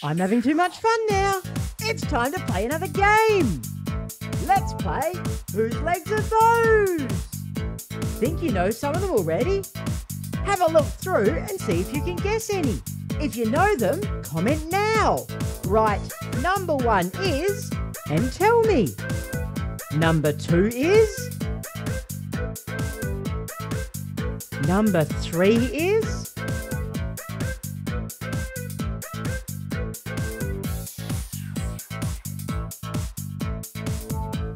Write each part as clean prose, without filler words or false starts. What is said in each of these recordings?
I'm having too much fun now. It's time to play another game. Let's play Whose Legs Are Those? Think you know some of them already? Have a look through and see if you can guess any. If you know them, comment now. Right, number 1 is, and tell me. Number 2 is, number 3 is,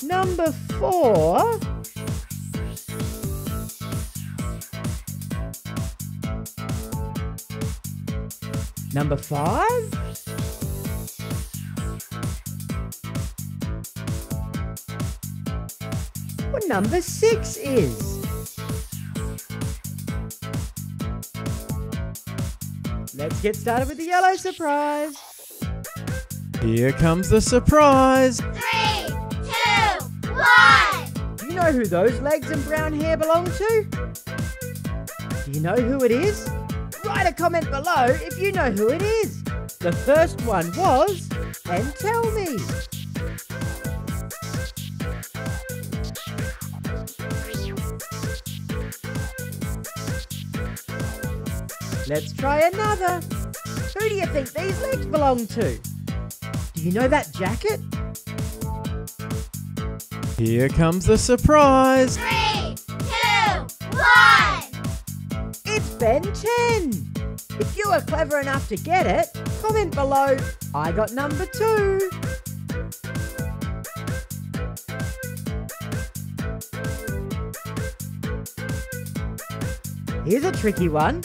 number 4, number 5, what number 6 is? Let's get started with the yellow surprise. Here comes the surprise. 3, 2, 1. Do you know who those legs and brown hair belong to? Do you know who it is? Write a comment below if you know who it is. The first one was, and tell me. Let's try another. Who do you think these legs belong to? Do you know that jacket? Here comes the surprise. 3, 2, 1. It's Ben10. If you were clever enough to get it, comment below, I got number 2. Here's a tricky one.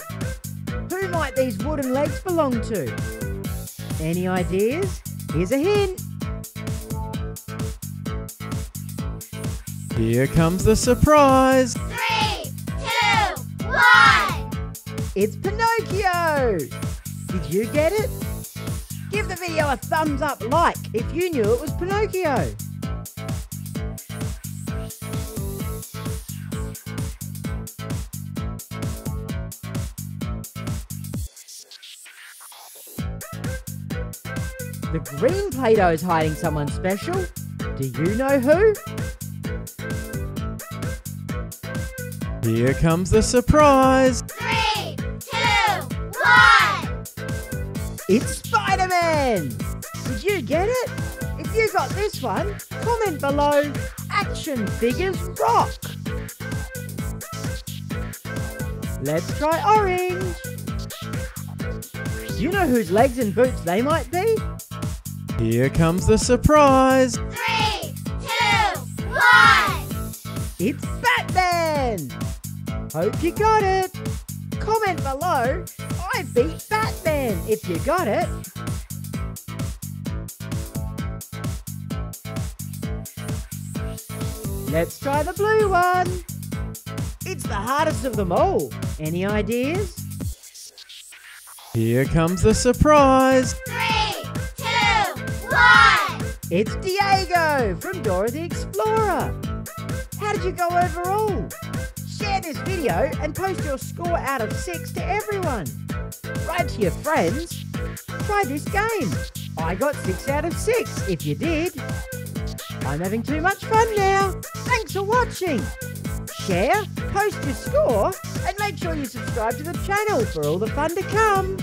Who might these wooden legs belong to? Any ideas? Here's a hint. Here comes the surprise. 3, 2, 1. It's Pinocchio! Did you get it? Give the video a thumbs up like if you knew it was Pinocchio. The green Play-Doh is hiding someone special. Do you know who? Here comes the surprise. 3, 2, 1. It's Spiderman! Did you get it? If you got this one, comment below, action figures rock! Let's try orange! Do you know whose legs and boots they might be? Here comes the surprise. 3, 2, 1. It's Batman! Hope you got it! Comment below, I beat Batman if you got it! Let's try the blue one! It's the hardest of them all. Any ideas? Here comes the surprise. 3, 2, 1. It's Diego from Dora the Explorer. How did you go overall? Share this video and post your score out of 6 to everyone. Write to your friends. Try this game. I got 6 out of 6 if you did. I'm having too much fun now. Thanks for watching. Share, post your score, and make sure you subscribe to the channel for all the fun to come.